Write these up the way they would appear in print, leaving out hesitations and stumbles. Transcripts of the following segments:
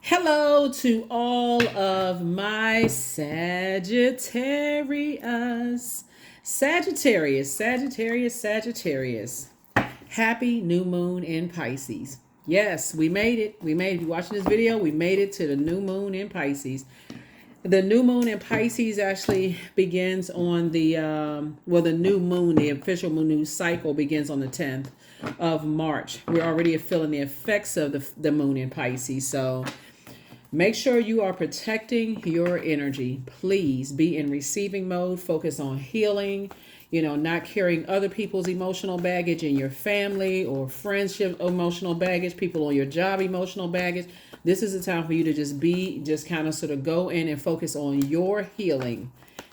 Hello to all of my Sagittarius. Happy new moon in Pisces. Yes, we made it. We made it. You watching this video? We made it to the new moon in Pisces. The new moon in Pisces actually begins on the new moon, the official moon cycle begins on the 10th of March. We're already feeling the effects of the moon in Pisces. So make sure you are protecting your energy. Please be in receiving mode. Focus on healing, not carrying other people's emotional baggage in your family or friendship emotional baggage, people on your job emotional baggage. This is the time for you to just kind of sort of go in and focus on your healing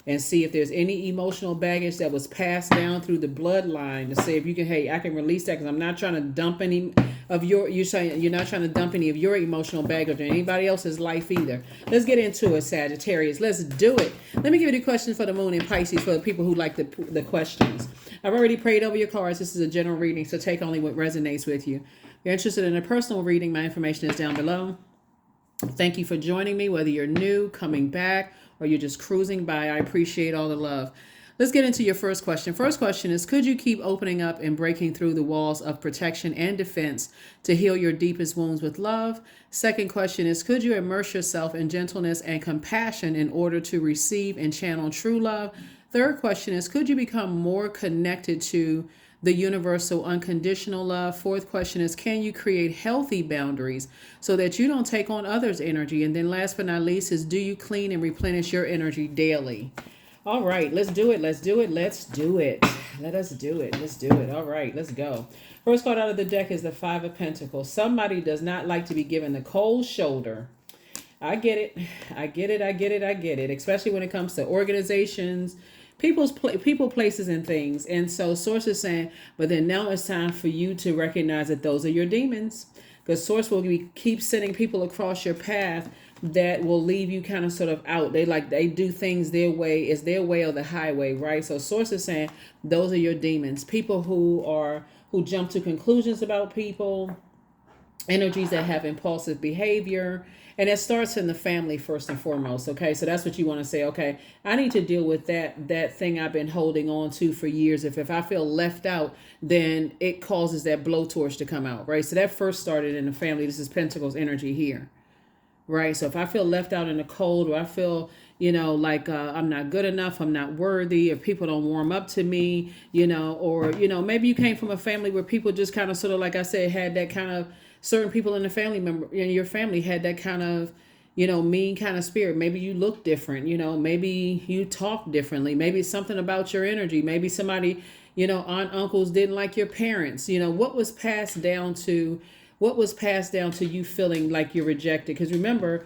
and see if there's any emotional baggage that was passed down through the bloodline to say if you can, hey, I can release that because I'm not trying to dump any of you're saying you're not trying to dump any of your emotional baggage or anybody else's life either. Let's get into it, Sagittarius. Let's do it. Let me give you the question for the moon in Pisces for the people who like the questions. I've already prayed over your cards. This is a general reading, so take only what resonates with you. If you're interested in a personal reading, my information is down below. Thank you for joining me, whether you're new, coming back, or you're just cruising by. I appreciate all the love. Let's get into your first question. First question is, could you keep opening up and breaking through the walls of protection and defense to heal your deepest wounds with love? Second question is, could you immerse yourself in gentleness and compassion in order to receive and channel true love? Third question is, could you become more connected to the universal unconditional love? Fourth question is, can you create healthy boundaries so that you don't take on others' energy? And then last but not least is, do you clean and replenish your energy daily? All right, let's do it. Let's do it. Let's do it. Let us do it. Let's do it. All right, let's go. First card out of the deck is the Five of Pentacles. Somebody does not like to be given the cold shoulder. I get it. I get it. I get it. I get it. Especially when it comes to organizations, people, places, and things. And so Source is saying, but then now it's time for you to recognize that those are your demons. Because Source will keep sending people across your path that will leave you kind of sort of out. They do things their way. It's their way or the highway, right? So Source is saying those are your demons. People who jump to conclusions about people, energies that have impulsive behavior, and it starts in the family first and foremost. Okay, so that's what you want to say. Okay, I need to deal with that thing I've been holding on to for years. If I feel left out, then it causes that blowtorch to come out, right? So that first started in the family. This is Pentacles energy here, right? So if I feel left out in the cold, or I feel like I'm not good enough, I'm not worthy, or people don't warm up to me, or maybe you came from a family where people just kind of sort of, like I said, had that kind of, certain people in the family member in your family had that kind of mean kind of spirit. Maybe you look different, maybe you talk differently, maybe it's something about your energy, maybe somebody, aunt, uncles didn't like your parents. What was passed down to you feeling like you're rejected? Because remember,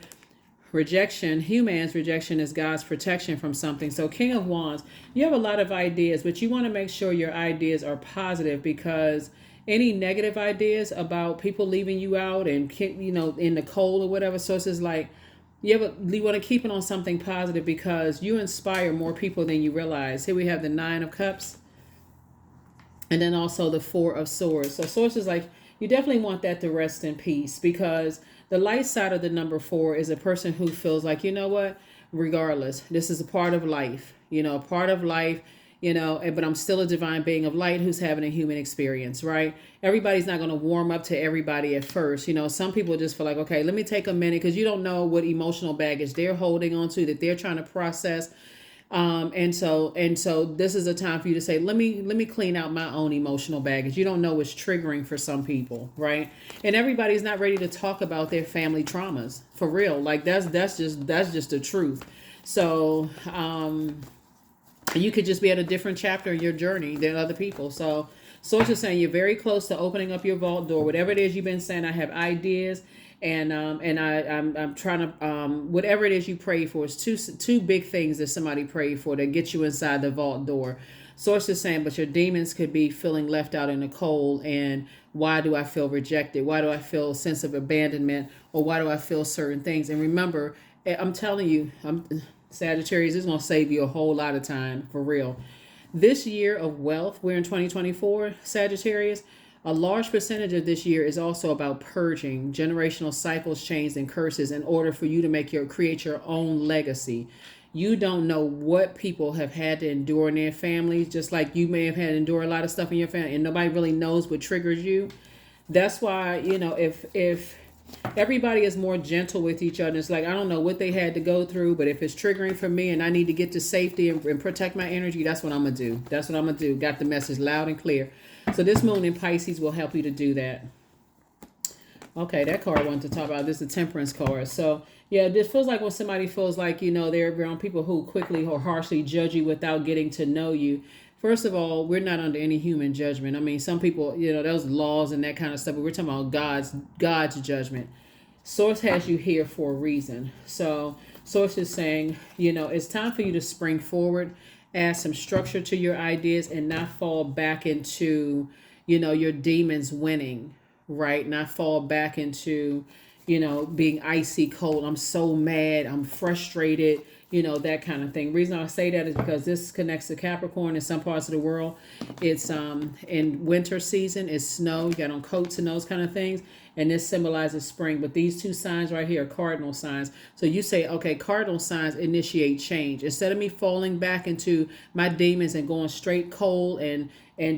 human's rejection is God's protection from something. So King of Wands, you have a lot of ideas, but you want to make sure your ideas are positive, because any negative ideas about people leaving you out and in the cold or whatever, sources like you want to keep it on something positive, because you inspire more people than you realize. Here we have the Nine of Cups, and then also the Four of Swords. So sources like, you definitely want that to rest in peace, because the light side of the number 4 is a person who feels like, what, regardless, this is a part of life, but I'm still a divine being of light who's having a human experience, right? Everybody's not going to warm up to everybody at first. Some people just feel like, okay, let me take a minute, because you don't know what emotional baggage they're holding on to, that they're trying to process. And so this is a time for you to say, let me clean out my own emotional baggage. You don't know what's triggering for some people, right? And everybody's not ready to talk about their family traumas, for real. Like that's just the truth. So, you could just be at a different chapter in your journey than other people. So Source is saying you're very close to opening up your vault door. Whatever it is you've been saying, I have ideas, and I'm trying to whatever it is you pray for. It's two big things that somebody prayed for that get you inside the vault door. Source is saying, but your demons could be feeling left out in the cold, and why do I feel rejected? Why do I feel a sense of abandonment? Or why do I feel certain things? And remember, I'm telling you, Sagittarius, is going to save you a whole lot of time, for real. This year of wealth, we're in 2024, Sagittarius. A large percentage of this year is also about purging generational cycles, chains, and curses in order for you to create your own legacy. You don't know what people have had to endure in their families, just like you may have had to endure a lot of stuff in your family, and nobody really knows what triggers you. That's why, if everybody is more gentle with each other, it's like, I don't know what they had to go through, but if it's triggering for me and I need to get to safety and protect my energy, that's what I'm going to do. That's what I'm going to do. Got the message loud and clear. So this moon in Pisces will help you to do that. Okay, that card I wanted to talk about. This is the Temperance card. So, yeah, this feels like when somebody feels like, they're around people who quickly or harshly judge you without getting to know you. First of all, we're not under any human judgment. I mean, some people, those laws and that kind of stuff, but we're talking about God's judgment. Source has you here for a reason. So Source is saying, it's time for you to spring forward, add some structure to your ideas, and not fall back into, your demons winning, right? Not fall back into, being icy cold. I'm so mad. I'm frustrated. That kind of thing. Reason I say that is because this connects to Capricorn in some parts of the world. It's in winter season, it's snow, you got on coats and those kind of things. And this symbolizes spring. But these two signs right here are cardinal signs. So you say, okay, cardinal signs initiate change. Instead of me falling back into my demons and going straight cold and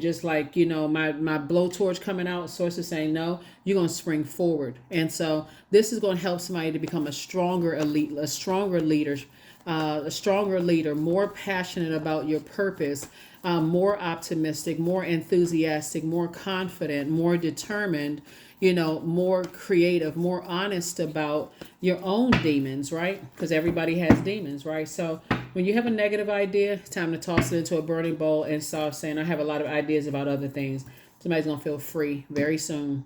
just like, my blowtorch coming out, Source is saying, no, you're going to spring forward. And so this is going to help somebody to become a stronger elite, a stronger leader, more passionate about your purpose, more optimistic, more enthusiastic, more confident, more determined, more creative, more honest about your own demons, right? Because everybody has demons, right? So when you have a negative idea, it's time to toss it into a burning bowl and start saying, I have a lot of ideas about other things. Somebody's going to feel free very soon.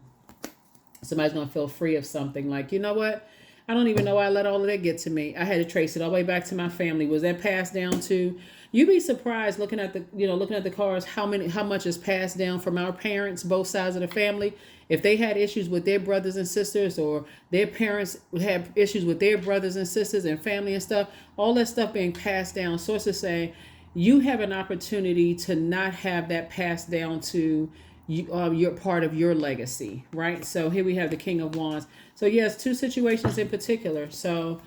Somebody's going to feel free of something like, you know what? I don't even know why I let all of that get to me. I had to trace it all the way back to my family. Was that passed down to? You'd be surprised looking at the cards, how much is passed down from our parents, both sides of the family. If they had issues with their brothers and sisters, or their parents had issues with their brothers and sisters and family and stuff, all that stuff being passed down. Sources say you have an opportunity to not have that passed down to you're part of your legacy, right? So here we have the King of Wands. So yes, two situations in particular. So,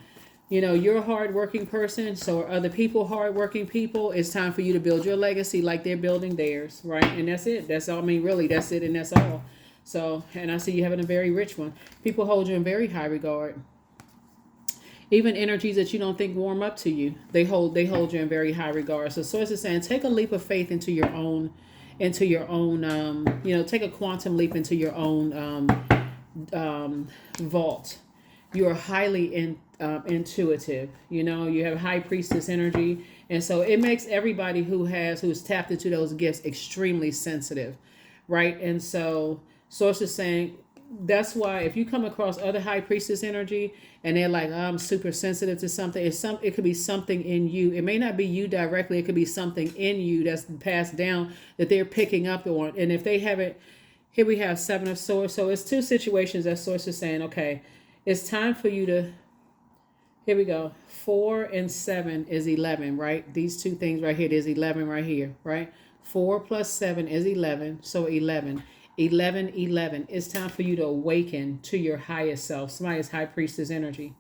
you're a hardworking person. So are other people hardworking people. It's time for you to build your legacy like they're building theirs, right? And that's it. That's all. I mean, really, that's it, and that's all. So, and I see you having a very rich one. People hold you in very high regard. Even energies that you don't think warm up to you, they hold you in very high regard. So Source is saying, take a leap of faith into your own, take a quantum leap into your own vault. You are highly intuitive. You have high priestess energy, and so it makes everybody who's tapped into those gifts extremely sensitive, right? And so Source is saying that's why if you come across other high priestess energy and they're like, oh, I'm super sensitive to something, it could be something in you. It may not be you directly. It could be something in you that's passed down that they're picking up on. And if they haven't, here we have Seven of Swords. So it's two situations that Source is saying, okay, it's time for you to, here we go. 4 and 7 is 11, right? These two things right here, there's 11 right here, right? 4 plus 7 is 11, so 11. 11, 11. It's time for you to awaken to your highest self. Somebody's high priestess energy.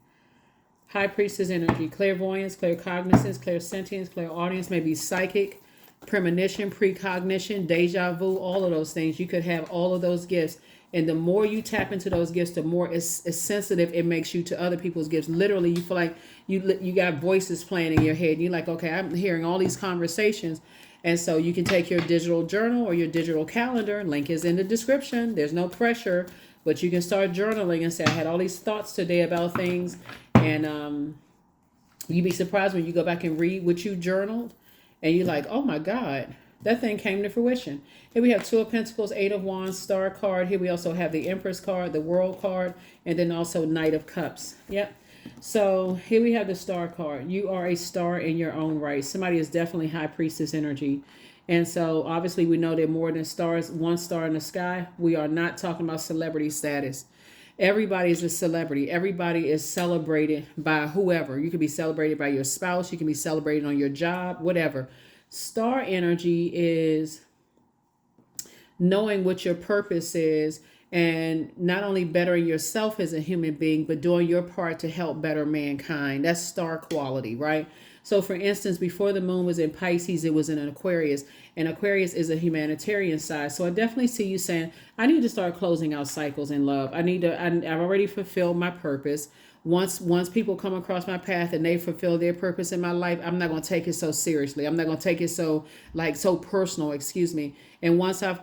High priestess energy. Clairvoyance, claircognizance, clairsentience, clairaudience, maybe psychic, premonition, precognition, deja vu, all of those things. You could have all of those gifts. And the more you tap into those gifts, the more it's sensitive it makes you to other people's gifts. Literally, you feel like you got voices playing in your head. You're like, okay, I'm hearing all these conversations. And so you can take your digital journal or your digital calendar. Link is in the description. There's no pressure, but you can start journaling and say, I had all these thoughts today about things. And you'd be surprised when you go back and read what you journaled. And you're like, oh my God, that thing came to fruition. Here we have 2 of Pentacles, 8 of Wands, Star card. Here we also have the Empress card, the World card, and then also Knight of Cups. Yep. So here we have the Star card. You are a star in your own right. Somebody is definitely high priestess energy. And so obviously we know they're more than stars, one star in the sky. We are not talking about celebrity status. Everybody is a celebrity. Everybody is celebrated by whoever. You can be celebrated by your spouse. You can be celebrated on your job, whatever. Star energy is knowing what your purpose is, and not only bettering yourself as a human being, but doing your part to help better mankind. That's star quality, right? So, for instance, before the moon was in Pisces, it was in an Aquarius, and Aquarius is a humanitarian side. So, I definitely see you saying, I need to start closing out cycles in love. I've already fulfilled my purpose. Once people come across my path and they fulfill their purpose in my life, I'm not going to take it so seriously. I'm not going to take it so personal, excuse me. And once I've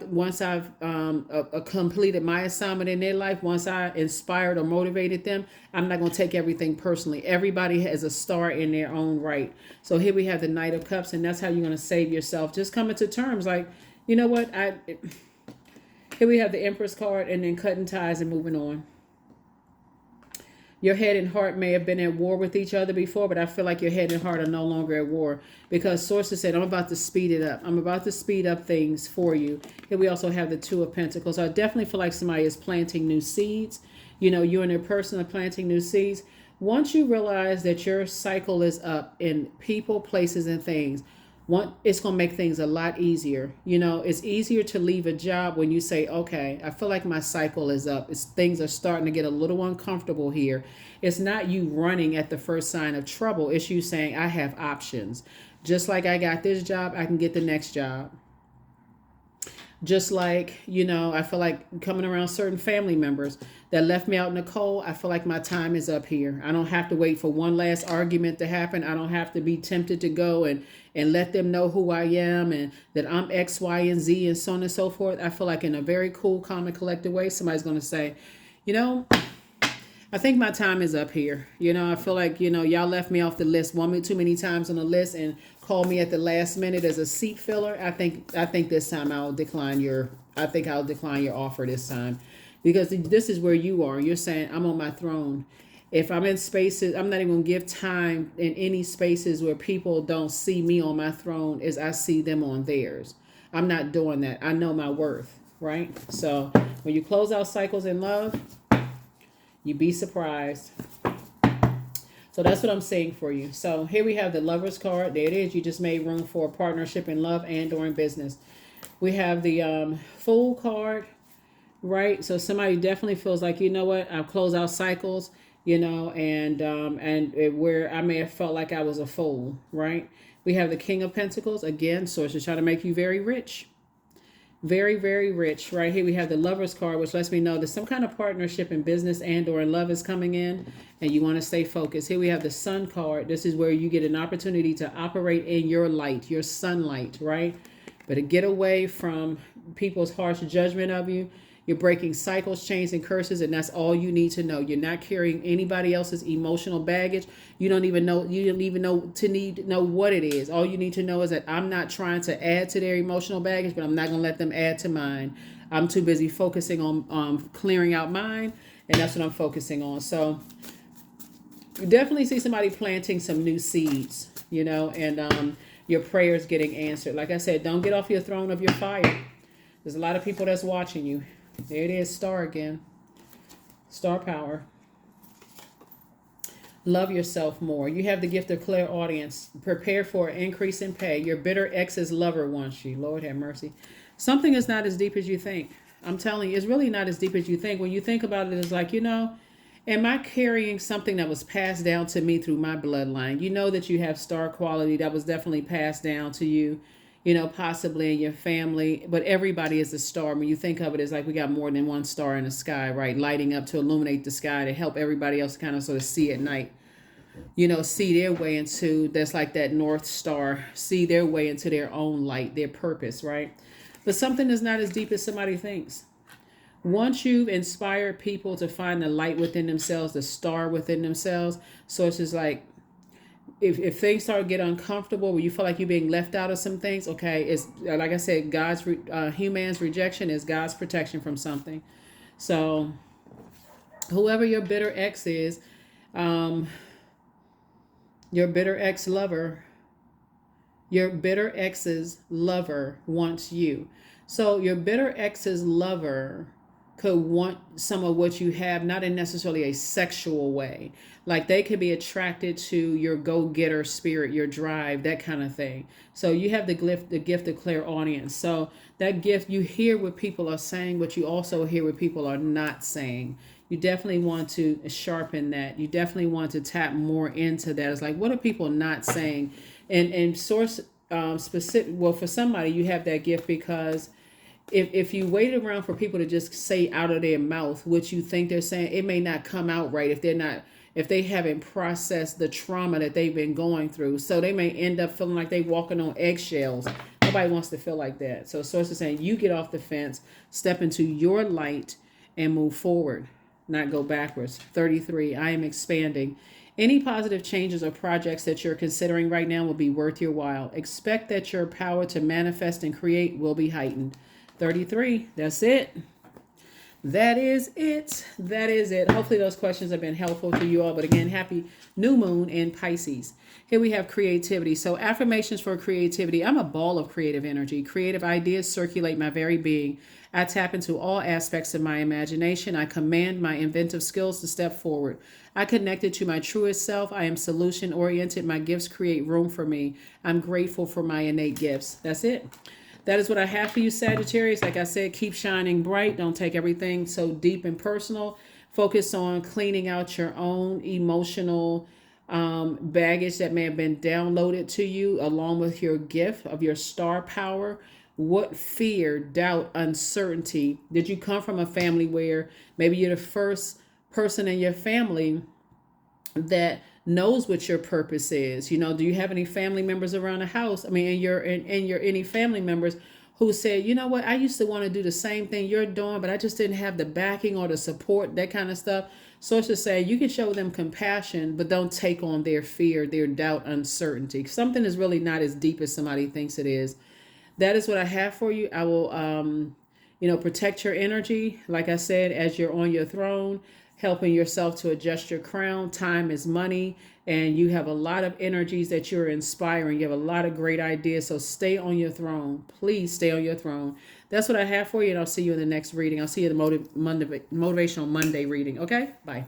completed my assignment in their life, once I inspired or motivated them, I'm not going to take everything personally. Everybody has a star in their own right. So here we have the Knight of Cups, and that's how you're going to save yourself. Just coming to terms, like, you know what? Here we have the Empress card, and then cutting ties and moving on. Your head and heart may have been at war with each other before, but I feel like your head and heart are no longer at war, because sources said, I'm about to speed it up. I'm about to speed up things for you. Here we also have the Two of Pentacles. I definitely feel like somebody is planting new seeds. You know, you and your person are planting new seeds. Once you realize that your cycle is up in people, places, and things, it's going to make things a lot easier. You know, it's easier to leave a job when you say, okay, I feel like my cycle is up. Things are starting to get a little uncomfortable here. It's not you running at the first sign of trouble. It's you saying, I have options. Just like I got this job, I can get the next job. Just like, you know, I feel like coming around certain family members that left me out in the cold, I feel like my time is up here. I don't have to wait for one last argument to happen. I don't have to be tempted to go and let them know who I am and that I'm X, Y, and Z and so on and so forth. I feel like in a very cool, calm, and collected way, somebody's going to say, you know, I think my time is up here. You know, I feel like, you know, y'all left me off the list too many times on the list and called me at the last minute as a seat filler. I think this time I'll decline your offer this time, because this is where you are. You're saying, I'm on my throne. If I'm in spaces, I'm not even going to give time in any spaces where people don't see me on my throne as I see them on theirs. I'm not doing that. I know my worth, right? So when you close out cycles in love, you'd be surprised. So that's what I'm saying for you. So here we have the Lover's card. There it is. You just made room for a partnership in love and or in business. We have the Fool card, right? So somebody definitely feels like, you know what, I've closed out cycles, you know, and where I may have felt like I was a fool, right? We have the King of Pentacles. Again, sources trying to make you very rich. Very, very rich. Right here we have the Lover's card, which lets me know that some kind of partnership in business and or in love is coming in, and you want to stay focused. Here we have the Sun card. This is where you get an opportunity to operate in your light, your sunlight, right? But to get away from people's harsh judgment of you. You're breaking cycles, chains, and curses, and that's all you need to know. You're not carrying anybody else's emotional baggage. You don't even know what it is. All you need to know is that I'm not trying to add to their emotional baggage, but I'm not going to let them add to mine. I'm too busy focusing on clearing out mine, and that's what I'm focusing on. So you definitely see somebody planting some new seeds, you know, and your prayers getting answered. Like I said, don't get off your throne of your fire. There's a lot of people that's watching you. There it is, star again. Star power. Love yourself more. You have the gift of clairaudience. Prepare for an increase in pay. Your bitter ex's lover wants you. Lord have mercy. Something is not as deep as you think. I'm telling you, it's really not as deep as you think. When you think about it, it's like, you know, am I carrying something that was passed down to me through my bloodline? You know that you have star quality that was definitely passed down to you, you know, possibly in your family, but everybody is a star. When you think of it, it's like we got more than one star in the sky, right? Lighting up to illuminate the sky to help everybody else kind of sort of see at night, you know, see their way into, that's like that North Star, see their way into their own light, their purpose, right? But something is not as deep as somebody thinks. Once you've inspired people to find the light within themselves, the star within themselves, so it's just like, if things start to get uncomfortable, where you feel like you're being left out of some things, okay, it's like I said, human's rejection is God's protection from something. So whoever your bitter ex is, your bitter ex-lover, your bitter ex's lover wants you. So your bitter ex's lover could want some of what you have, not in necessarily a sexual way. Like they could be attracted to your go-getter spirit, your drive, that kind of thing. So you have the gift of clairaudience. So that gift, you hear what people are saying, but you also hear what people are not saying. You definitely want to sharpen that. You definitely want to tap more into that. It's like, what are people not saying? And source specific. Well, for somebody, you have that gift because if you wait around for people to just say out of their mouth what you think they're saying, it may not come out right if they haven't processed the trauma that they've been going through. So they may end up feeling like they walking on eggshells. Nobody wants to feel like that. So source is saying you get off the fence, step into your light, and move forward, not go backwards. 33, I am expanding. Any positive changes or projects that you're considering right now will be worth your while. Expect that your power to manifest and create will be heightened. 33, that's it. That is it. That is it. Hopefully those questions have been helpful to you all. But again, happy new moon in Pisces. Here we have creativity. So affirmations for creativity. I'm a ball of creative energy. Creative ideas circulate my very being. I tap into all aspects of my imagination. I command my inventive skills to step forward. I connected to my truest self. I am solution oriented. My gifts create room for me. I'm grateful for my innate gifts. That's it. That is what I have for you, Sagittarius. Like I said, keep shining bright. Don't take everything so deep and personal. Focus on cleaning out your own emotional baggage that may have been downloaded to you, along with your gift of your star power. What fear, doubt, uncertainty? Did you come from a family where maybe you're the first person in your family that knows what your purpose is? Do you have any family members around the house? I mean, and your any family members who said, you know what, I used to want to do the same thing you're doing, but I just didn't have the backing or the support, that kind of stuff. Sources say you can show them compassion, but don't take on their fear, their doubt, uncertainty. Something is really not as deep as somebody thinks it is. That is what I have for you. I will, protect your energy. Like I said, as you're on your throne, helping yourself to adjust your crown. Time is money, and you have a lot of energies that you're inspiring. You have a lot of great ideas, so stay on your throne. Please stay on your throne. That's what I have for you, and I'll see you in the next reading. I'll see you in the Motivational Monday reading. Okay? Bye.